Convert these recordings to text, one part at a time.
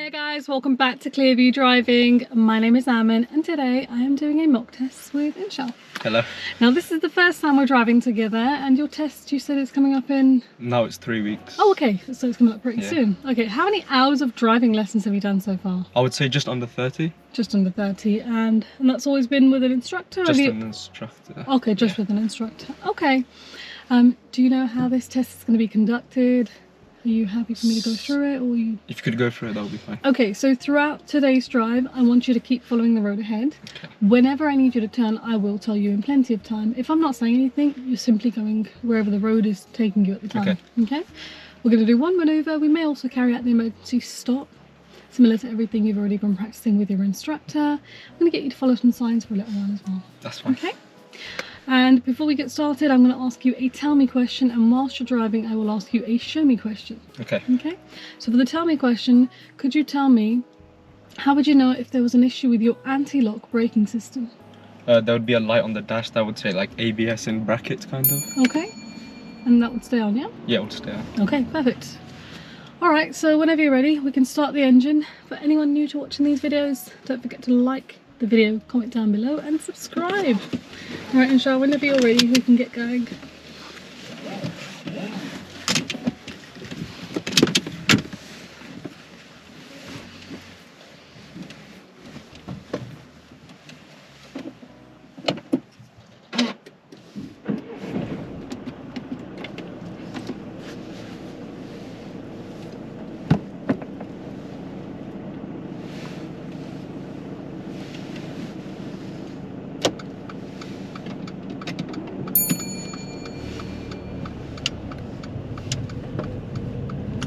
Hey guys, welcome back to Clearview Driving. My name is Amin and today I am doing a mock test with Inshall. Hello. Now this is the first time we're driving together and your test, you said it's coming up in... No, it's 3 weeks. Oh okay, so it's coming up pretty soon. Okay, how many hours of driving lessons have you done so far? I would say just under 30. Just under 30, and that's always been with an instructor? Just an instructor. Okay, just with an instructor. Okay. Do you know how this test is going to be conducted? Are you happy for me to go through it, or you... If you could go through it, that would be fine. Okay, so throughout today's drive, I want you to keep following the road ahead. Okay. Whenever I need you to turn, I will tell you in plenty of time. If I'm not saying anything, you're simply going wherever the road is taking you at the time. Okay? We're going to do one manoeuvre. We may also carry out the emergency stop, similar to everything you've already been practicing with your instructor. I'm going to get you to follow some signs for a little while as well. That's fine. Okay? And before we get started, I'm going to ask you a tell me question, and whilst you're driving, I will ask you a show me question. Okay. Okay? So for the tell me question, could you tell me, how would you know if there was an issue with your anti-lock braking system? There would be a light on the dash that would say like ABS in brackets, kind of. Okay. And that would stay on, yeah? Yeah, it would stay on. Okay, perfect. Alright, so whenever you're ready, we can start the engine. For anyone new to watching these videos, don't forget to like the video, comment down below and subscribe. Alright, Inshall, whenever you're ready, we can get going.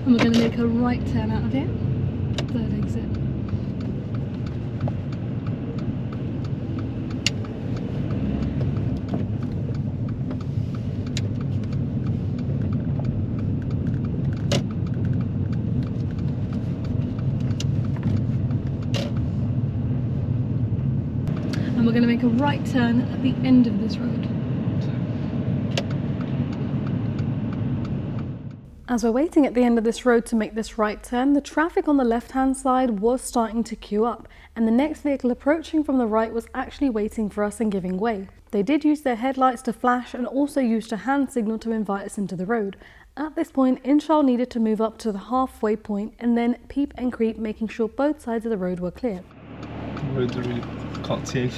And we're going to make a right turn out of here. Third exit. And we're going to make a right turn at the end of this road. As we're waiting at the end of this road to make this right turn, the traffic on the left-hand side was starting to queue up, and the next vehicle approaching from the right was actually waiting for us and giving way. They did use their headlights to flash and also used a hand signal to invite us into the road. At this point, Inshall needed to move up to the halfway point and then peep and creep, making sure both sides of the road were clear. The roads are really can't see.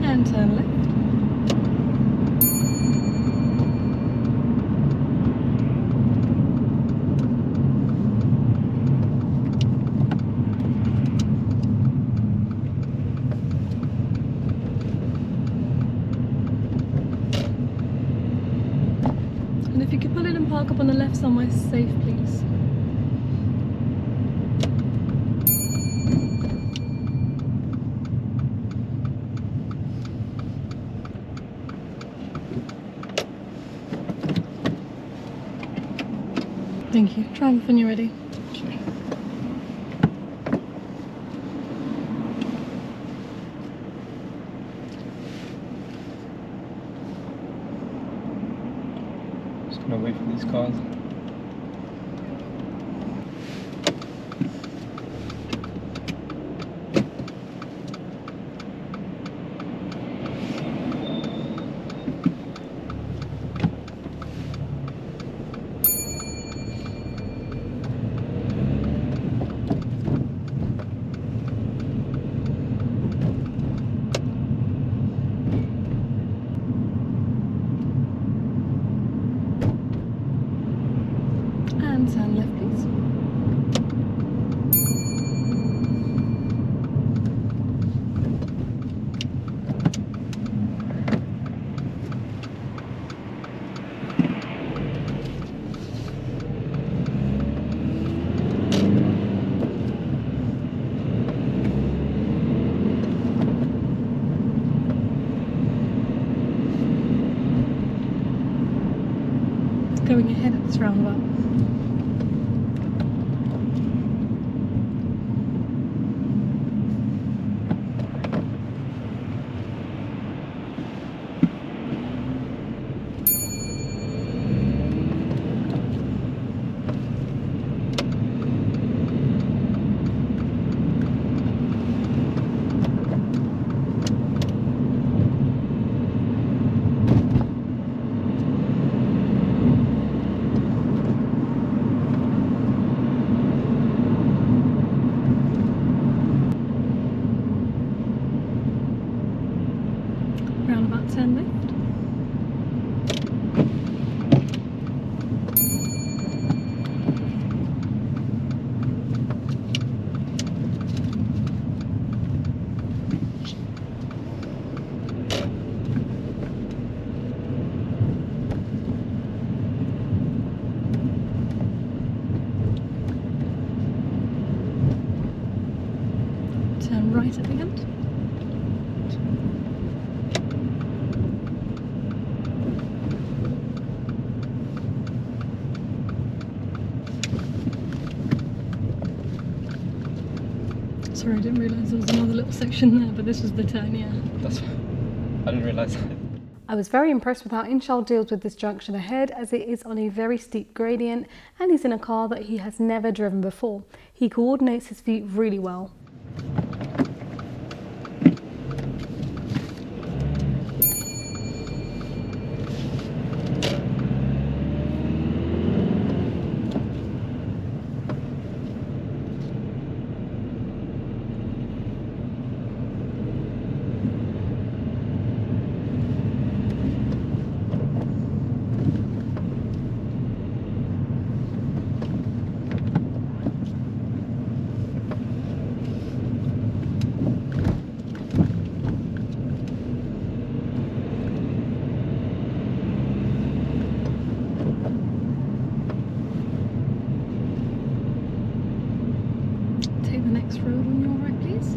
And turn left. And if you could pull in and park up on the left somewhere safe, please. Thank you. Drive when you're ready. Okay. Just gonna wait for these cars. going ahead at this roundabout. Roundabout turn left. Turn right at the end. Sorry, I didn't realise there was another little section there, but this was the turn, yeah. That's I didn't realise that. I was very impressed with how Inshall deals with this junction ahead, as it is on a very steep gradient and he's in a car that he has never driven before. He coordinates his feet really well. Take the next road on your right, please.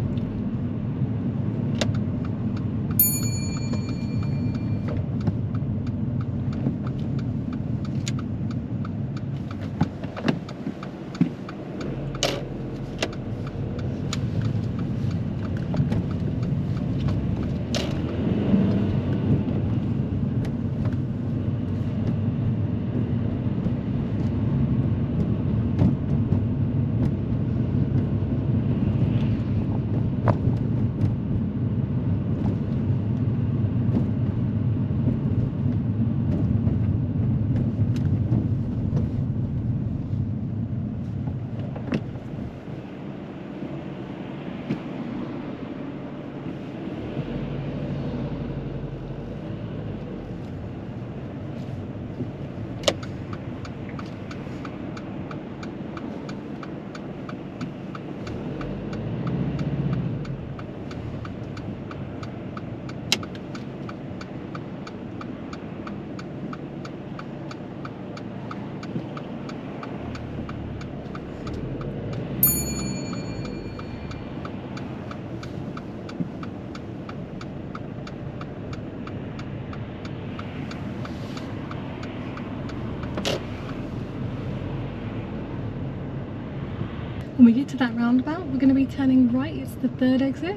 When we get to that roundabout, we're going to be turning right. It's the third exit.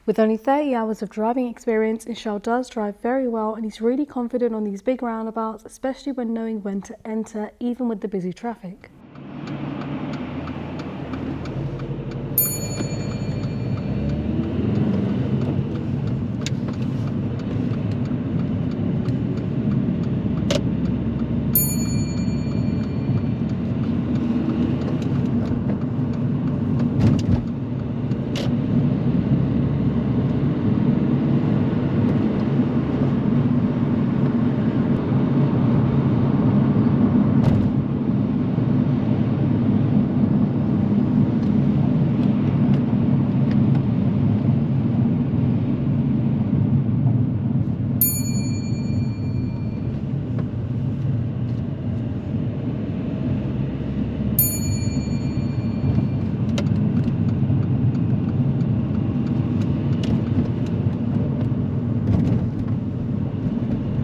With only 30 hours of driving experience, Inshall does drive very well and he's really confident on these big roundabouts, especially when knowing when to enter, even with the busy traffic.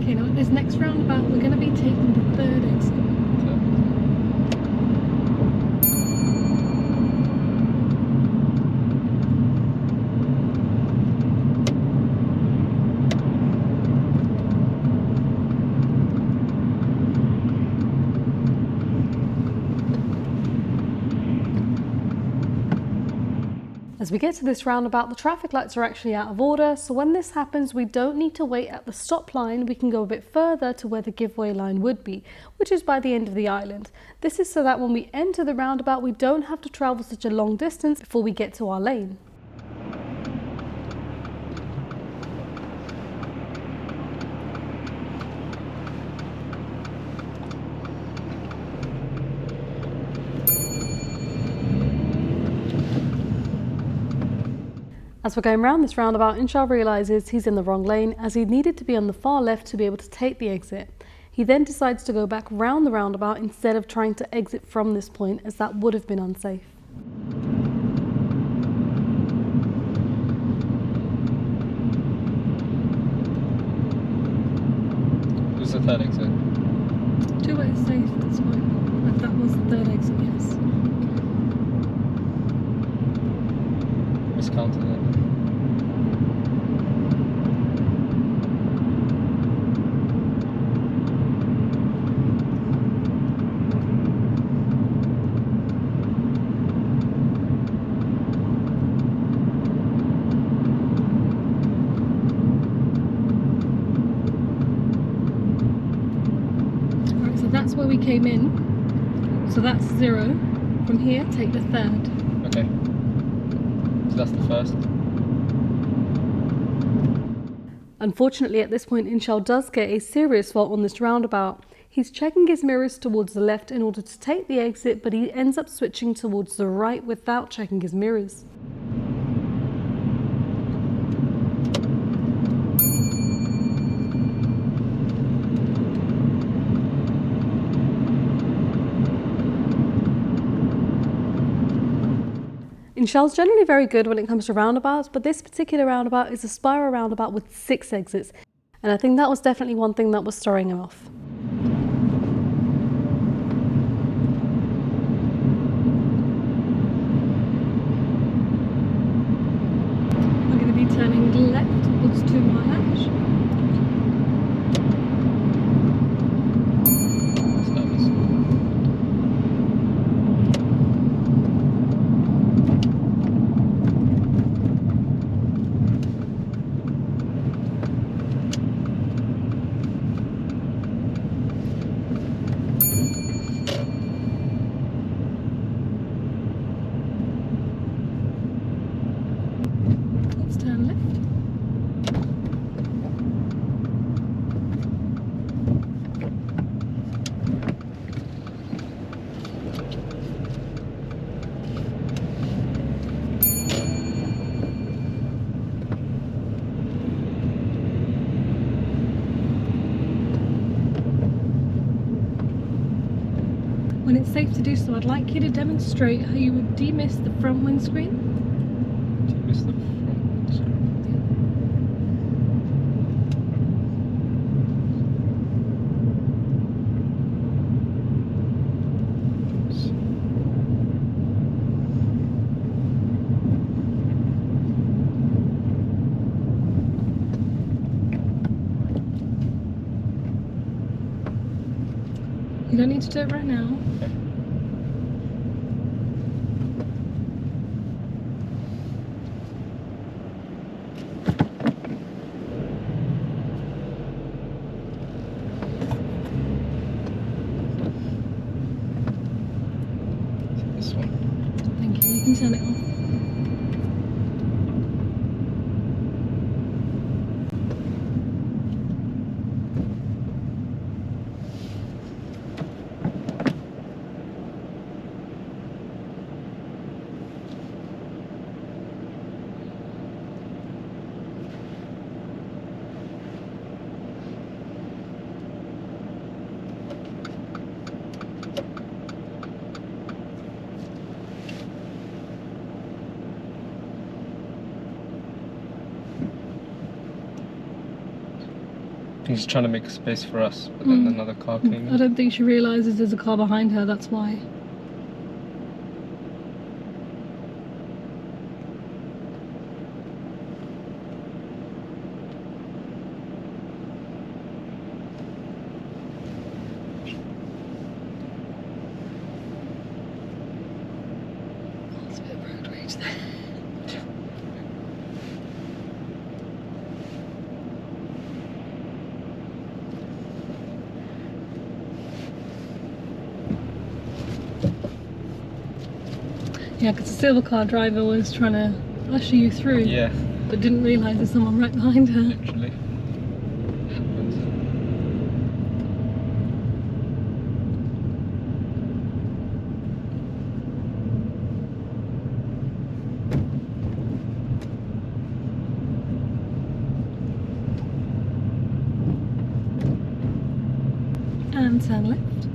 Okay, now at this next roundabout, we're going to be taking the third exit. As we get to this roundabout, the traffic lights are actually out of order, so when this happens, we don't need to wait at the stop line. We can go a bit further to where the giveaway line would be, which is by the end of the island. This is so that when we enter the roundabout, we don't have to travel such a long distance before we get to our lane. As we're going round this roundabout, Inshall realises he's in the wrong lane as he needed to be on the far left to be able to take the exit. He then decides to go back round the roundabout instead of trying to exit from this point, as that would have been unsafe. Who's the third exit? Two-way is safe, that's fine. But that was the third exit, yes. Miscounted it. Right, so that's where we came in. So that's 0. From here, take the third. Okay. So that's the first. Unfortunately, at this point, Inshall does get a serious fault on this roundabout. He's checking his mirrors towards the left in order to take the exit, but he ends up switching towards the right without checking his mirrors. Inshall's generally very good when it comes to roundabouts, but this particular roundabout is a spiral roundabout with 6 exits, and I think that was definitely one thing that was throwing him off. We're going to be turning left towards 2 Mile Ash. Turn left. When it's safe to do so, I'd like you to demonstrate how you would demist the front windscreen. Demist the front. You don't need to do it right now. Okay. This one. Thank you. You can turn it off. He's trying to make space for us, but then another car came I in. don't think she realises there's a car behind her, that's why. There's a bit of road rage there. Yeah, because the silver car driver was trying to usher you through, Yeah, but didn't realise there's someone right behind her. literally. And turn left.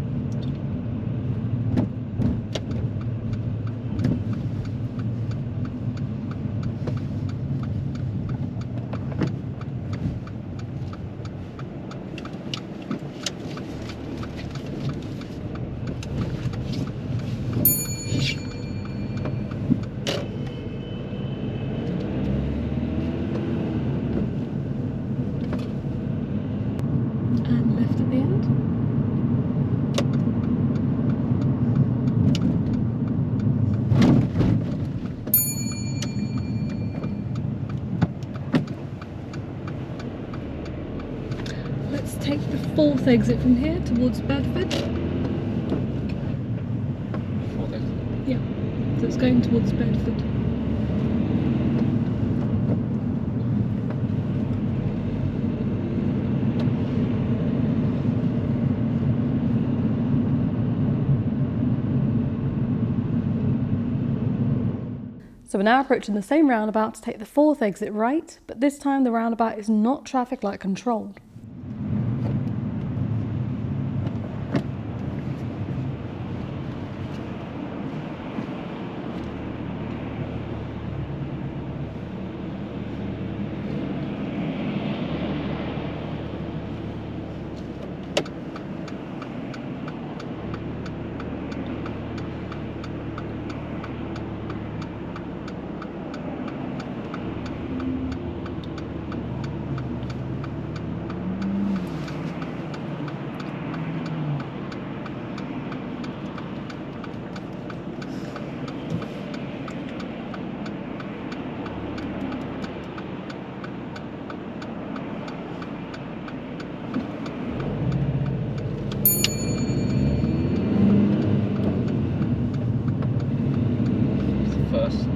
And left at the end. Let's take the fourth exit from here towards Bedford. Fourth exit. Yeah, so it's going towards Bedford. So we're now approaching the same roundabout to take the fourth exit right, but this time the roundabout is not traffic light controlled. First.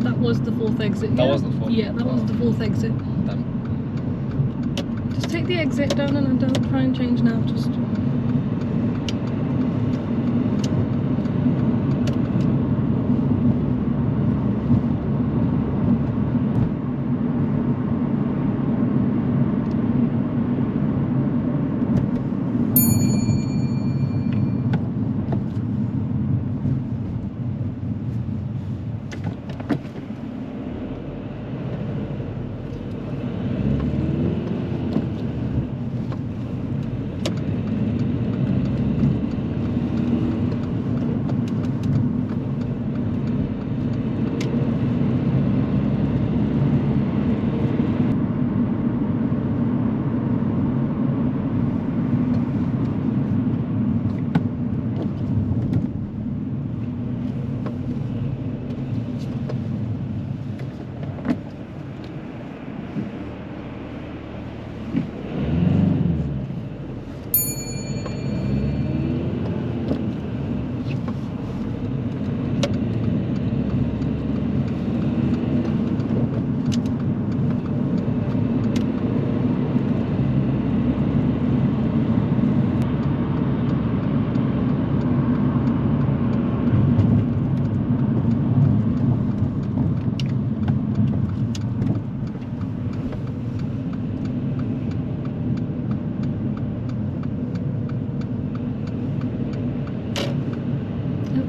That was the fourth exit. That Yeah? was the fourth? Yeah, that was the fourth exit. Damn. Just take the exit, don't try and change now, just...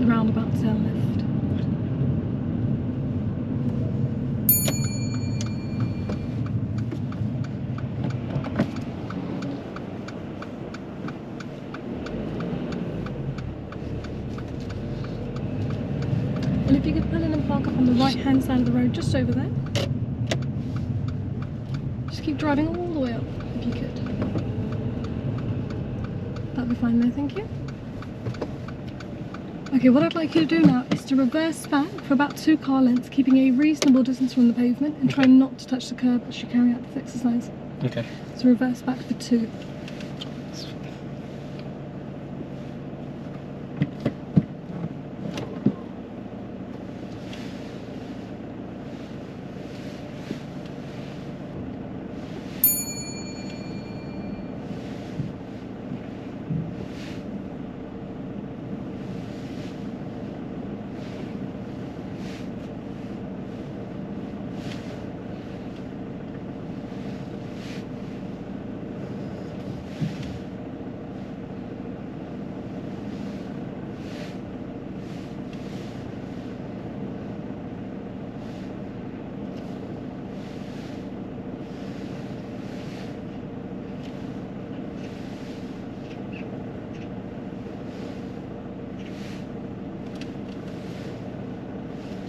the roundabout turn left. And if you could pull in and park up on the right hand side of the road, just over there. Just keep driving all the way up, if you could. That'll be fine there, thank you. Okay, what I'd like you to do now is to reverse back for about 2 car lengths, keeping a reasonable distance from the pavement and try not to touch the curb as you carry out this exercise. Okay. So reverse back for 2.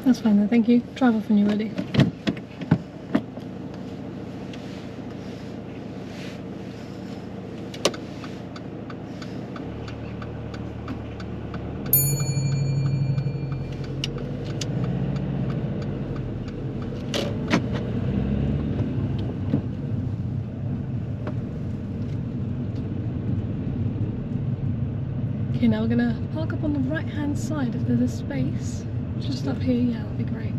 That's fine then, thank you. Drive off when you're ready. Okay, now we're gonna park up on the right hand side if there's a space. Just up here, yeah, that'd be great.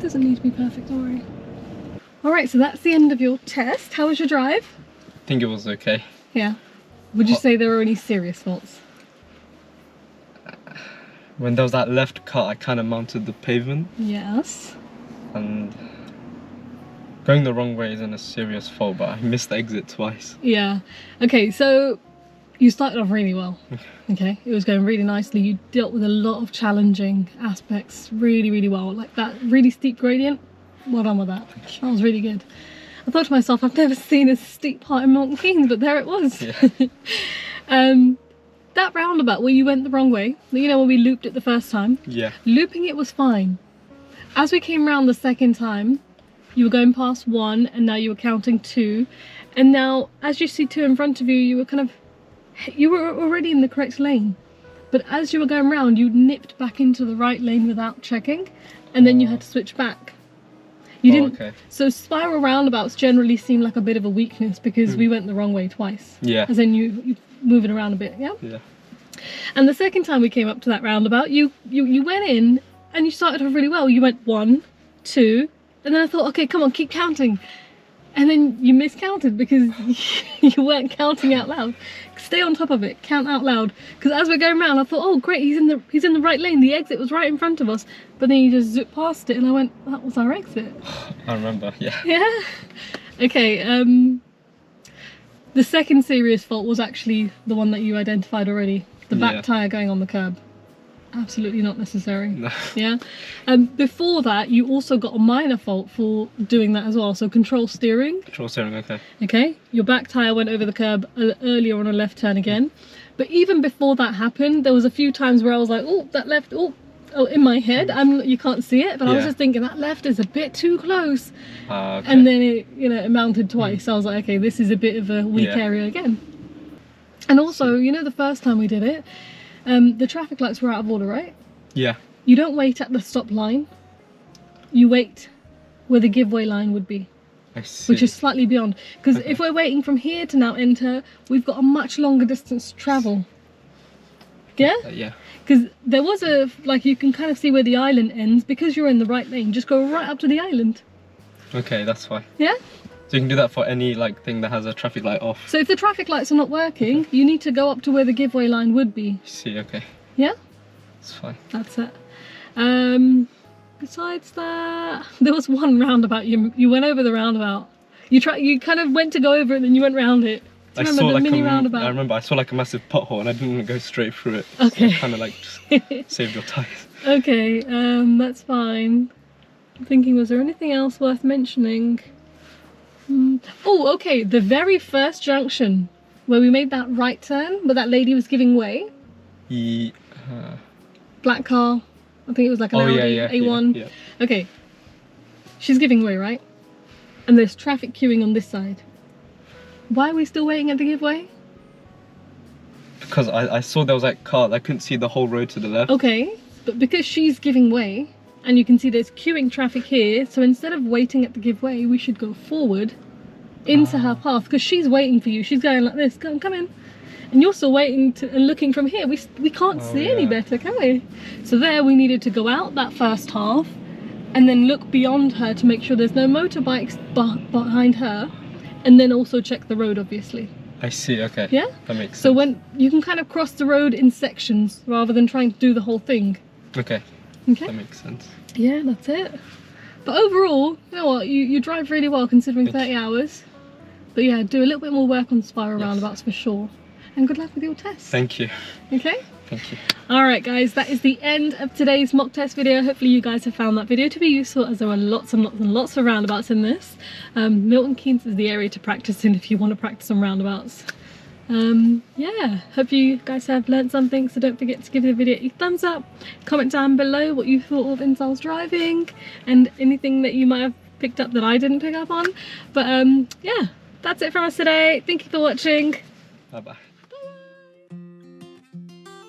Doesn't need to be perfect, don't worry. Alright, so that's the end of your test. How was your drive? I think it was okay. Yeah. Would you say there were any serious faults? When there was that left cut, I kind of mounted the pavement. Yes. And going the wrong way isn't a serious fault, but I missed the exit twice. Yeah. Okay, so you started off really well. Okay, it was going really nicely. You dealt with a lot of challenging aspects really, really well. Like that really steep gradient, well done with that. That was really good. I thought to myself, I've never seen a steep part in Milton Keynes, but there it was. Yeah. That roundabout where you went the wrong way, you know, when we looped it the first time? Yeah. Looping it was fine. As we came round the second time, you were going past 1 and now you were counting 2. And now, as you see 2 in front of you, you were already in the correct lane. But as you were going round, you nipped back into the right lane without checking. And then you had to switch back. You didn't. Okay. So spiral roundabouts generally seem like a bit of a weakness because we went the wrong way twice. Yeah. As in you move it around a bit, yeah? Yeah. And the second time we came up to that roundabout, you went in and you started off really well. You went 1, 2, and then I thought, okay, come on, keep counting. And then you miscounted because you weren't counting out loud. Stay on top of it, count out loud. Because as we're going around, I thought, oh great, he's in the right lane. The exit was right in front of us. But then you just zipped past it, and I went, that was our exit. I remember, yeah. Yeah. Okay. The second serious fault was actually the one that you identified already. The back tyre going on the curb. Absolutely not necessary. No. Yeah. Before that, you also got a minor fault for doing that as well. So control steering. Control steering, okay. Okay. Your back tyre went over the curb earlier on a left turn again. But even before that happened, there was a few times where I was like, oh, that left, oh, in my head. You can't see it, but I was just thinking that left is a bit too close. Okay. And then it mounted twice. So I was like, okay, this is a bit of a weak area again. And also, you know, the first time we did it, the traffic lights were out of order, right? Yeah. You don't wait at the stop line. You wait where the giveaway line would be. I see. Which is slightly beyond. Because if we're waiting from here to now enter, we've got a much longer distance to travel. Yeah? Yeah. Because there was you can kind of see where the island ends. Because you're in the right lane, just go right up to the island. Okay, that's fine. Yeah? So you can do that for any thing that has a traffic light off. So if the traffic lights are not working, you need to go up to where the giveaway line would be. I see, okay. Yeah? That's fine. That's it. Besides that, there was one roundabout. You went over the roundabout. You kind of went to go over it and then you went round it. Do you remember the mini roundabout? I remember I saw like a massive pothole and I didn't want to go straight through it. Okay. So kind of like just saved your tyres. Okay, that's fine. I'm thinking, was there anything else worth mentioning? Oh, okay, the very first junction where we made that right turn, but that lady was giving way. Yeah. Black car. I think it was like an Audi A1. Yeah. Okay, she's giving way, right? And there's traffic queuing on this side. Why are we still waiting at the giveaway? Because I saw there was like cars. I couldn't see the whole road to the left. Okay, but because she's giving way, and you can see there's queuing traffic here, so instead of waiting at the giveaway, we should go forward into her path, because she's waiting for you. She's going like this, come in. And you're still waiting and looking from here. We can't see any better, can we? So there we needed to go out that first half, and then look beyond her to make sure there's no motorbikes behind her. And then also check the road, obviously. I see, okay. Yeah? That makes sense. So when you can kind of cross the road in sections rather than trying to do the whole thing. Okay. Okay. That makes sense. Yeah, that's it. But overall, you know what, you drive really well considering 30 hours. But yeah, do a little bit more work on spiral roundabouts for sure. And good luck with your test. Thank you. Okay? Thank you. Alright guys, that is the end of today's mock test video. Hopefully you guys have found that video to be useful, as there were lots and lots and lots of roundabouts in this. Milton Keynes is the area to practice in if you want to practice on roundabouts. Yeah, hope you guys have learned something, so don't forget to give the video a thumbs up, comment down below what you thought of Inshall's driving and anything that you might have picked up that I didn't pick up on. But yeah, that's it from us today. Thank you for watching. Bye bye.